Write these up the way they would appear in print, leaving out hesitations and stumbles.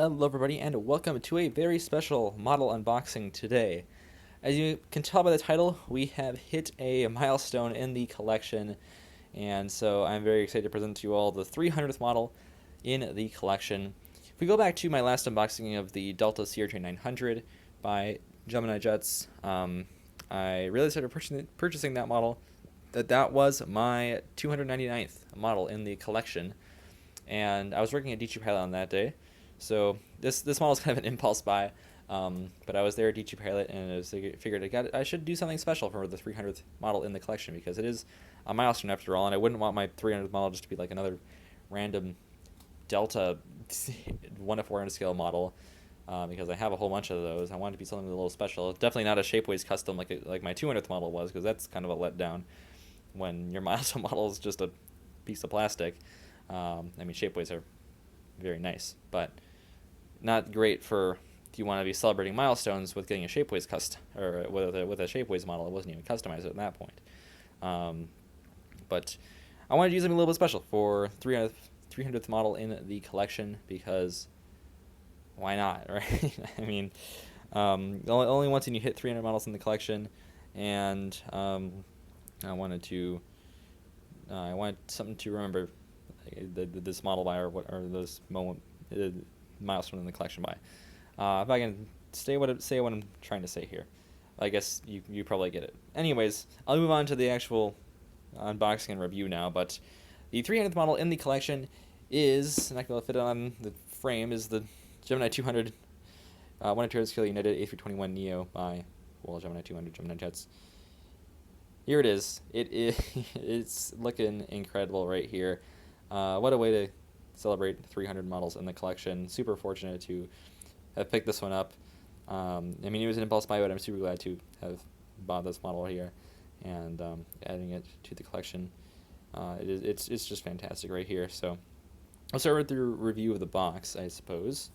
Hello everybody and welcome to a very special model unboxing today. As you can tell by the title, we have hit a milestone in the collection, and so I'm very excited to present to you all the 300th model in the collection. If we go back to my last unboxing of the Delta CRJ900 by Gemini Jets, I really started purchasing that model. That was my 299th model in the collection, and I was working at DG Pilot on that day. So this model is kind of an impulse buy, but I was there at DG Pilot and I figured I should do something special for the 300th model in the collection because it is a milestone after all, and I wouldn't want my 300th model just to be like another random Delta 1 to 400 scale model, because I have a whole bunch of those. I want it to be something a little special. Definitely not a Shapeways custom like my 200th model was, because that's kind of a letdown when your milestone model is just a piece of plastic. I mean, Shapeways are very nice, but not great for if you want to be celebrating milestones with getting a Shapeways or with a Shapeways model. It wasn't even customized at that point. But I wanted to use something a little bit special for 300th model in the collection, because why not, right? I mean, only once you hit 300 models in the collection, and I wanted something to remember this model by, or this milestone in the collection by. If I can say what I'm trying to say here, I guess you probably get it. Anyways, I'll move on to the actual unboxing and review now. But the 300th model in the collection is not going to fit on the frame. Is the Gemini200 1 scale United A321neo by Gemini200 Gemini Jets. Here it is. It's looking incredible right here. What a way to celebrate 300 models in the collection. Super fortunate to have picked this one up. I mean, it was an impulse buy, but I'm super glad to have bought this model here and adding it to the collection. It's just fantastic right here. So I'll start with the review of the box, I suppose,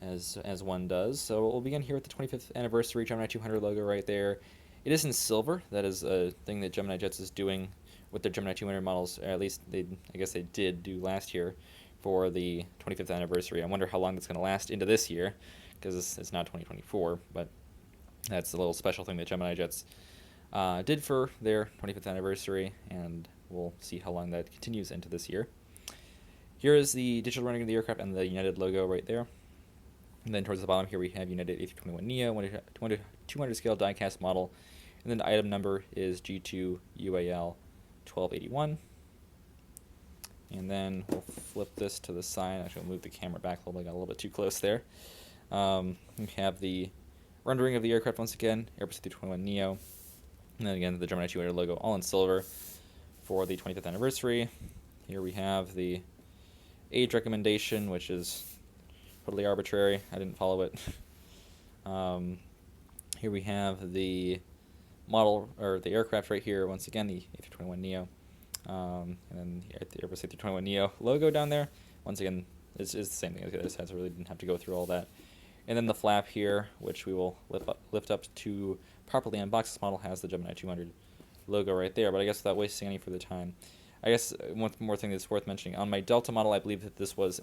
as one does. So we'll begin here with the 25th anniversary Gemini200 logo right there. It is in silver. That is a thing that Gemini Jets is doing with their Gemini200 models, or at least I guess they did do last year for the 25th anniversary. I wonder how long that's going to last into this year, because it's not 2024, but that's a little special thing that Gemini Jets did for their 25th anniversary, and we'll see how long that continues into this year. Here is the digital rendering of the aircraft and the United logo right there. And then towards the bottom here we have United A321neo, 200 scale die-cast model, and then the item number is G2UAL 1281. And then we'll flip this to the side. Actually, I'll move the camera back a little bit. Got a little bit too close there. We have the rendering of the aircraft once again, Airbus A321neo, and then again the Gemini200 logo, all in silver for the 25th anniversary. Here we have the age recommendation, which is totally arbitrary. I didn't follow it. Here we have the model, or the aircraft right here, once again the A321neo, and then the Airbus A321neo logo down there. Once again, it's the same thing as the other side, so I really didn't have to go through all that. And then the flap here, which we will lift up to properly unbox this model, has the Gemini200 logo right there. But I guess without wasting any further time, I guess one more thing that's worth mentioning. On my Delta model, I believe that there was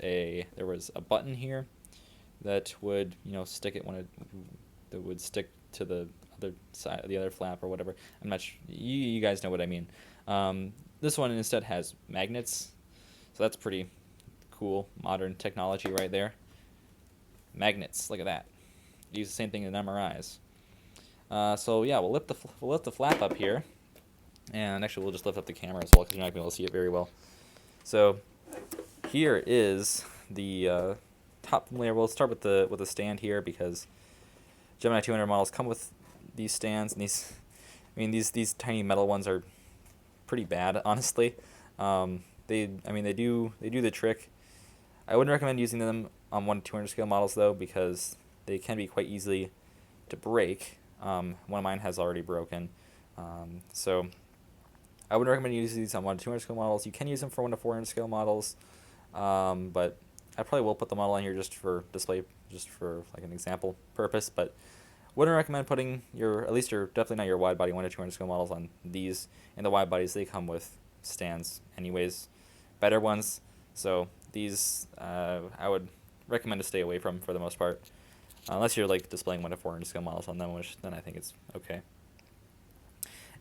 a button here that would stick it that would stick to the other side, the other flap or whatever. I'm not sure. You guys know what I mean. This one instead has magnets, so that's pretty cool, modern technology right there. Magnets, look at that. Use the same thing in MRIs. So yeah, we'll lift the flap up here, and actually we'll just lift up the camera as well, because you're not going to be able to see it very well. So here is the top layer. We'll start with the stand here, because Gemini200 models come with these stands, and these tiny metal ones are pretty bad, honestly. They do the trick. I wouldn't recommend using them on 1 to 200 scale models though, because they can be quite easily to break. One of mine has already broken, so I wouldn't recommend using these on 1 to 200 scale models. You can use them for 1 to 400 scale models, but I probably will put the model on here just for display, just for like an example purpose, but wouldn't recommend putting definitely not your wide body 1 to 200 scale models on these. And the wide bodies, they come with stands anyways, better ones. So these I would recommend to stay away from for the most part, unless you're like displaying 1 to 400 scale models on them, which then I think it's okay.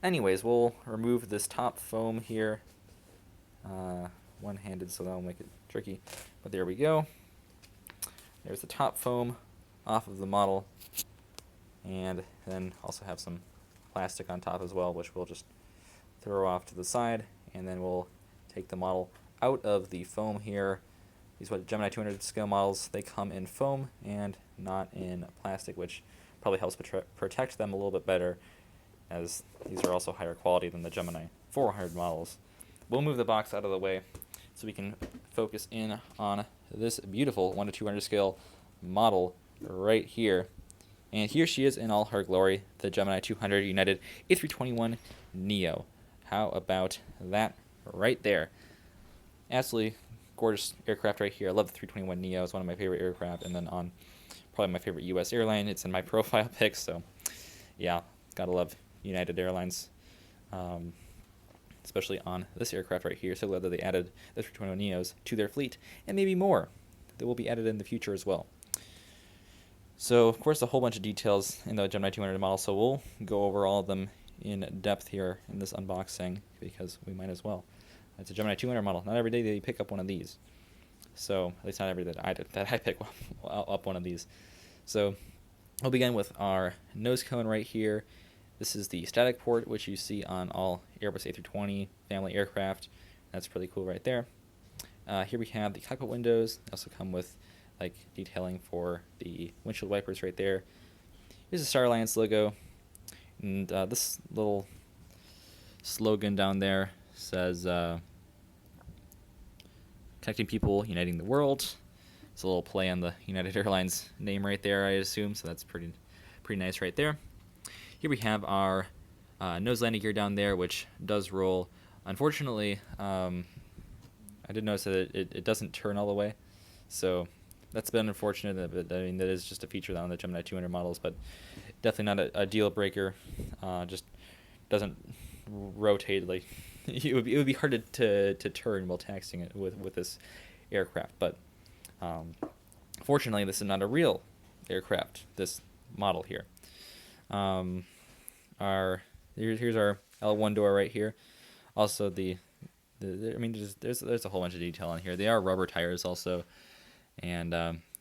Anyways, we'll remove this top foam here, one-handed, so that'll make it tricky. But there we go. There's the top foam off of the model, and then also have some plastic on top as well, which we'll just throw off to the side, and then we'll take the model out of the foam here. These Gemini 200 scale models, they come in foam and not in plastic, which probably helps protect them a little bit better, as these are also higher quality than the Gemini 400 models. We'll move the box out of the way so we can focus in on this beautiful 1 to 200 scale model right here. And here she is in all her glory, the Gemini200 United A321neo. How about that right there? Absolutely gorgeous aircraft right here. I love the 321neo. It's one of my favorite aircraft, and then on probably my favorite U.S. airline. It's in my profile pic, so yeah, gotta love United Airlines, especially on this aircraft right here. So glad that they added the 321neos to their fleet, and maybe more that will be added in the future as well. So, of course, a whole bunch of details in the Gemini 200 model, so we'll go over all of them in depth here in this unboxing, because we might as well. It's a Gemini 200 model. Not every day that you pick up one of these. So, at least not every day that I pick up one of these. So, we'll begin with our nose cone right here. This is the static port, which you see on all Airbus A320 family aircraft. That's pretty cool right there. Here we have the cockpit windows. They also come with like detailing for the windshield wipers right there. Here's the Star Alliance logo, and this little slogan down there says connecting people, uniting the world. It's a little play on the United Airlines name right there, I assume, so that's pretty nice right there. Here we have our nose landing gear down there, which does roll. Unfortunately, I did notice that it doesn't turn all the way, so that's been unfortunate. But I mean, that is just a feature on the Gemini 200 models, but definitely not a deal breaker. Just doesn't rotate like it would be hard to turn while taxiing it with this aircraft. But fortunately, this is not a real aircraft. This model here. Here's our L1 door right here. Also I mean, there's a whole bunch of detail on here. They are rubber tires also. And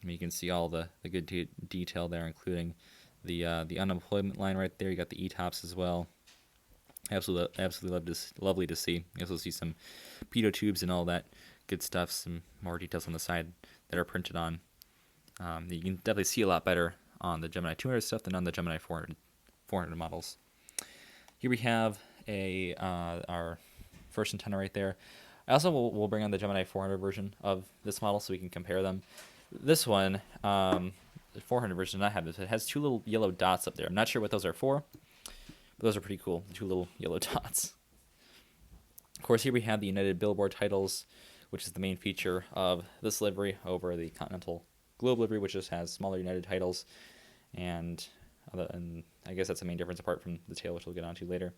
you can see all the good detail there, including the unemployment line right there. You got the E-tops as well. Absolutely lovely to see. You also see some pitot tubes and all that good stuff. Some more details on the side that are printed on. You can definitely see a lot better on the Gemini 200 stuff than on the Gemini 400 models. Here we have our first antenna right there. I also will bring on the Gemini 400 version of this model so we can compare them. This one, the 400 version I have, it has two little yellow dots up there. I'm not sure what those are for, but those are pretty cool, the two little yellow dots. Of course, here we have the United Billboard titles, which is the main feature of this livery over the Continental Globe livery, which just has smaller United titles. And I guess that's the main difference apart from the tail, which we'll get onto later.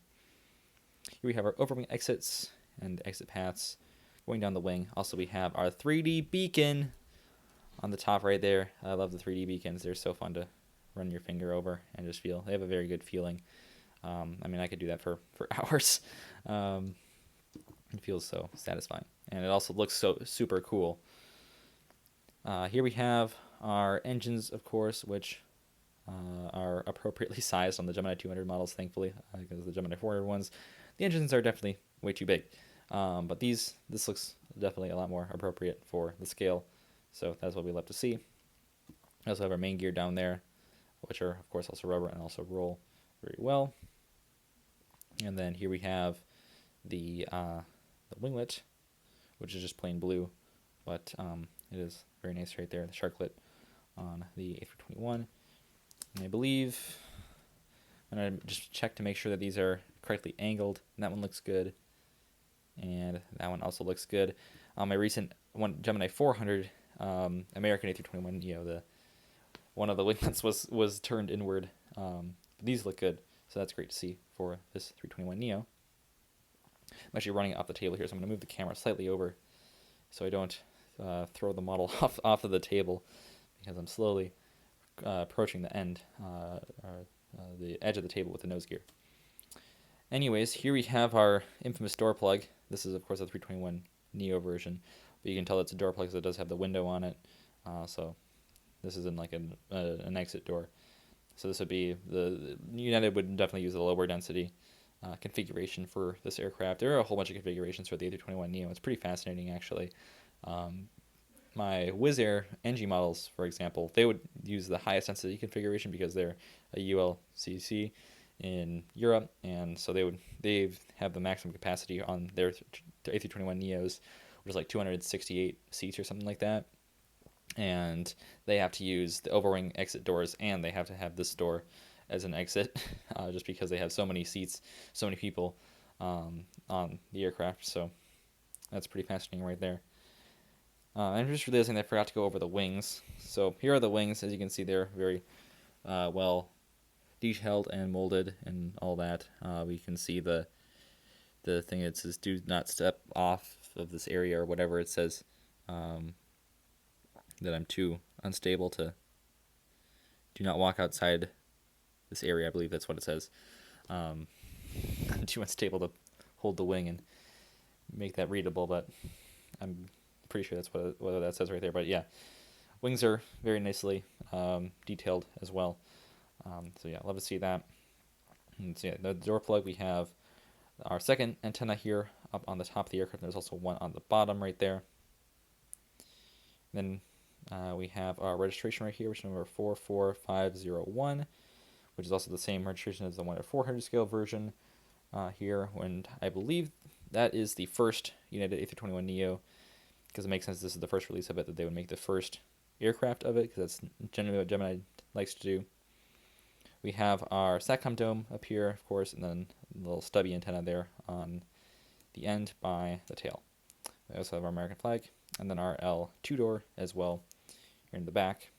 Here we have our overwing exits and exit paths going down the wing. Also, we have our 3D beacon on the top right there. I love the 3D beacons. They're so fun to run your finger over and just feel. They have a very good feeling. I mean, I could do that for hours. It feels so satisfying. And it also looks so super cool. Here we have our engines, of course, which are appropriately sized on the Gemini 200 models, thankfully, because the Gemini 400 ones, the engines are definitely way too big. But this looks definitely a lot more appropriate for the scale, so that's what we love to see. We also have our main gear down there, which are, of course, also rubber and also roll very well. And then here we have the winglet, which is just plain blue, but it is very nice right there, the sharklet on the A321. And I believe I'm going to just check to make sure that these are correctly angled, and that one looks good. And that one also looks good. My recent Gemini 400 American A321neo, one of the winglets was turned inward. These look good, so that's great to see for this 321neo. I'm actually running it off the table here, so I'm going to move the camera slightly over so I don't throw the model off of the table because I'm slowly approaching the end, the edge of the table with the nose gear. Anyways, here we have our infamous door plug. This is, of course, a 321 Neo version, but you can tell it's a door plug because it does have the window on it. So this isn't like an exit door. So this would be the United would definitely use a lower density configuration for this aircraft. There are a whole bunch of configurations for the A321neo. It's pretty fascinating, actually. My Wizz Air NG models, for example, they would use the highest density configuration because they're a ULCC in Europe, and so they have the maximum capacity on their A321neos, which is like 268 seats or something like that. And they have to use the overwing exit doors, and they have to have this door as an exit, just because they have so many seats, so many people on the aircraft. So that's pretty fascinating right there. I'm just realizing that I forgot to go over the wings. So here are the wings. As you can see, they're very well detailed and molded and all that. We can see the thing that says "Do not step off of this area" or whatever it says. That I'm too unstable to do not walk outside this area. I believe that's what it says. I'm too unstable to hold the wing and make that readable, but I'm pretty sure that's what that says right there. But yeah, wings are very nicely detailed as well. So yeah, love to see that. And so yeah, the door plug, we have our second antenna here up on the top of the aircraft. There's also one on the bottom right there. Then we have our registration right here, which is number 44501, which is also the same registration as the 1/400 scale version here. And I believe that is the first United A321neo, because it makes sense this is the first release of it, that they would make the first aircraft of it, because that's generally what Gemini likes to do. We have our SATCOM dome up here, of course, and then a little stubby antenna there on the end by the tail. We also have our American flag, and then our L2 door as well here in the back.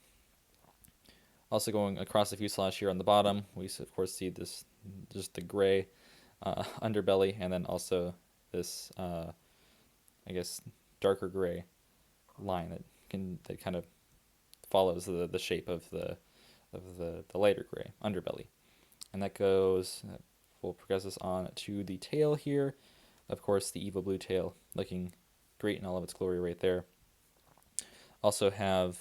Also going across the fuselage here on the bottom, we of course see this, just the gray underbelly, and then also this, I guess, darker gray line that kind of follows the shape of the lighter gray underbelly, and that will progress us on to the tail here. Of course, the Evo blue tail looking great in all of its glory right there. Also have,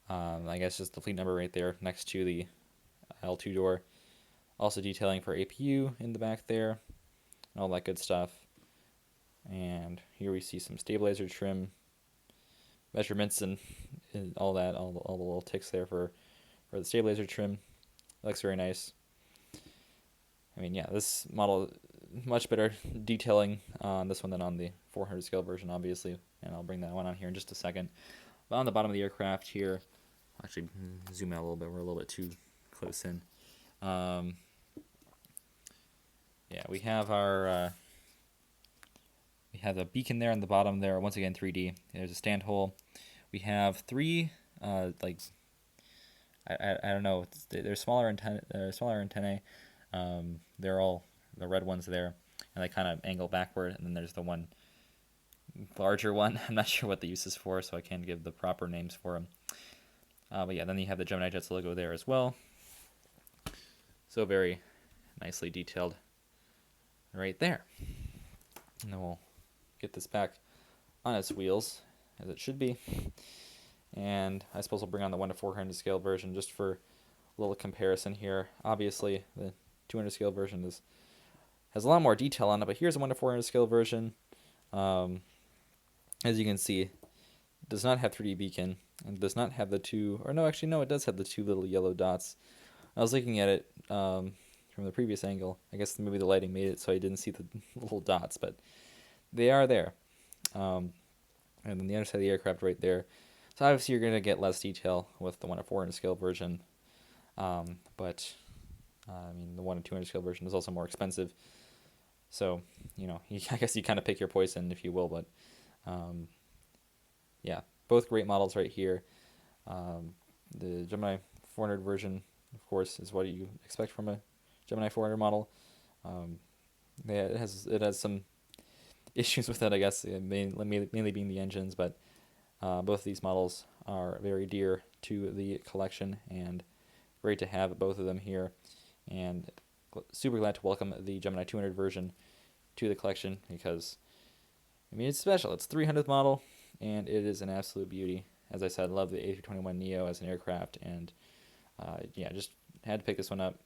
I guess, just the fleet number right there next to the L2 door. Also detailing for APU in the back there, and all that good stuff. And here we see some stabilizer trim measurements and all that, all the little ticks there for the stabilizer trim. It looks very nice. I mean, yeah, this model, much better detailing on this one than on the 400 scale version, obviously, and I'll bring that one on here in just a second. But on the bottom of the aircraft here, I'll actually zoom out a little bit, we're a little bit too close in. Yeah, we have our we have a beacon there on the bottom there, once again 3D. There's a stand hole. We have three like, I don't know, they're smaller antennae. They're all the red ones there, and they kind of angle backward, and then there's the one larger one. I'm not sure what the use is for, so I can't give the proper names for them. But yeah, then you have the Gemini Jets logo there as well. So very nicely detailed right there. And then we'll get this back on its wheels, as it should be. And I suppose we'll bring on the 1/400 scale version just for a little comparison here. Obviously, the 200 scale version has a lot more detail on it, but here's a 1/400 scale version. As you can see, it does not have 3D beacon, and does not have the two, or no, actually, no, it does have the two little yellow dots. I was looking at it from the previous angle. I guess maybe the lighting made it so I didn't see the little dots, but they are there. And then the other side of the aircraft right there. So obviously you're going to get less detail with the 1/400 scale version, but I mean, the 1/200 scale version is also more expensive. So, you know, I guess you kind of pick your poison, if you will, but yeah, both great models right here. The Gemini 400 version, of course, is what you expect from a Gemini 400 model. It has some issues with it, I guess, mainly being the engines, but Both of these models are very dear to the collection, and great to have both of them here. And super glad to welcome the Gemini 200 version to the collection because, I mean, it's special. It's 300th model, and it is an absolute beauty. As I said, I love the A321neo as an aircraft, and yeah, just had to pick this one up.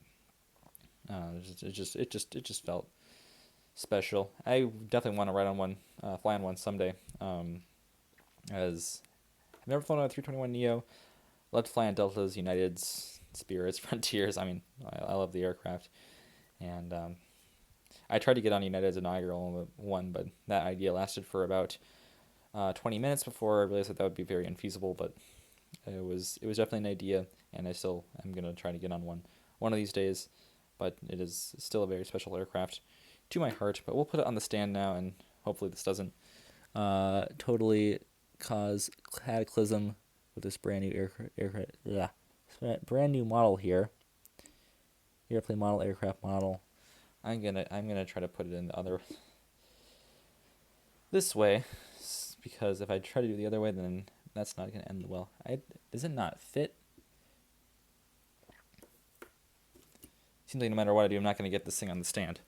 It just felt special. I definitely want to ride on one, fly on one someday. As I've never flown on a 321neo. Love to fly on Deltas, Uniteds, Spirits, Frontiers. I mean, I love the aircraft, and I tried to get on United's inaugural one, but that idea lasted for about 20 minutes before I realized that would be very unfeasible. But it was definitely an idea, and I still am gonna try to get on one of these days. But it is still a very special aircraft to my heart. But we'll put it on the stand now, and hopefully this doesn't totally cause cataclysm with this brand new aircraft, brand new model here. Airplane model, aircraft model. I'm gonna try to put it in the other this way, because if I try to do it the other way, then that's not gonna end well. Does it not fit? Seems like no matter what I do, I'm not gonna get this thing on the stand.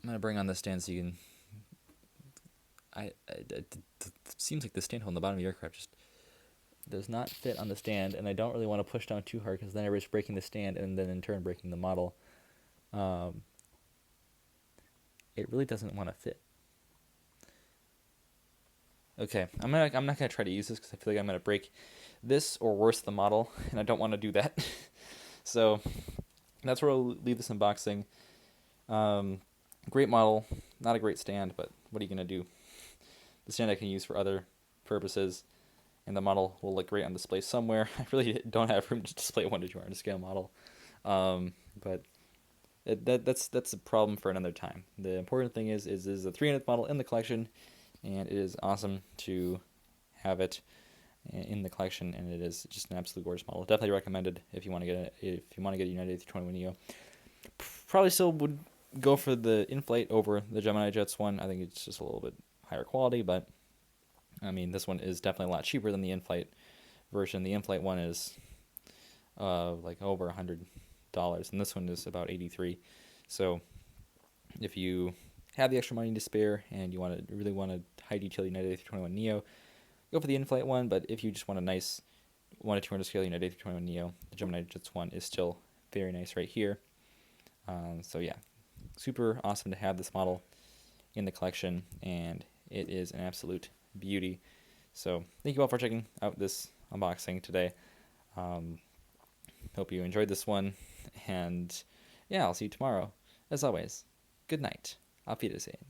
I'm gonna bring on the stand so you can. It seems like the stand hole on the bottom of the aircraft just does not fit on the stand, and I don't really want to push down too hard because then I risk breaking the stand and then in turn breaking the model. It really doesn't want to fit. Okay, I'm not gonna try to use this because I feel like I'm gonna break this or worse the model, and I don't want to do that. So that's where I'll leave this unboxing. Great model, not a great stand, but what are you gonna do? The stand I can use for other purposes, and the model will look great on display somewhere. I really don't have room to display a 1:200 scale model, but that's a problem for another time. The important thing is the 300th model in the collection, and it is awesome to have it in the collection, and it is just an absolute gorgeous model. Definitely recommended if you want to get a United A321neo. Probably still would go for the in-flight over the Gemini Jets one. I think it's just a little bit higher quality, but I mean, this one is definitely a lot cheaper than the in-flight version. The in-flight one is like over $100, and this one is about $83. So if you have the extra money to spare and you really want a high detail United A321neo, go for the in-flight one. But if you just want a nice 1:200 scale United A321neo, the Gemini Jets one is still very nice right here. So yeah, super awesome to have this model in the collection, and it is an absolute beauty. So thank you all for checking out this unboxing today. Hope you enjoyed this one, and yeah, I'll see you tomorrow. As always, good night. Auf Wiedersehen.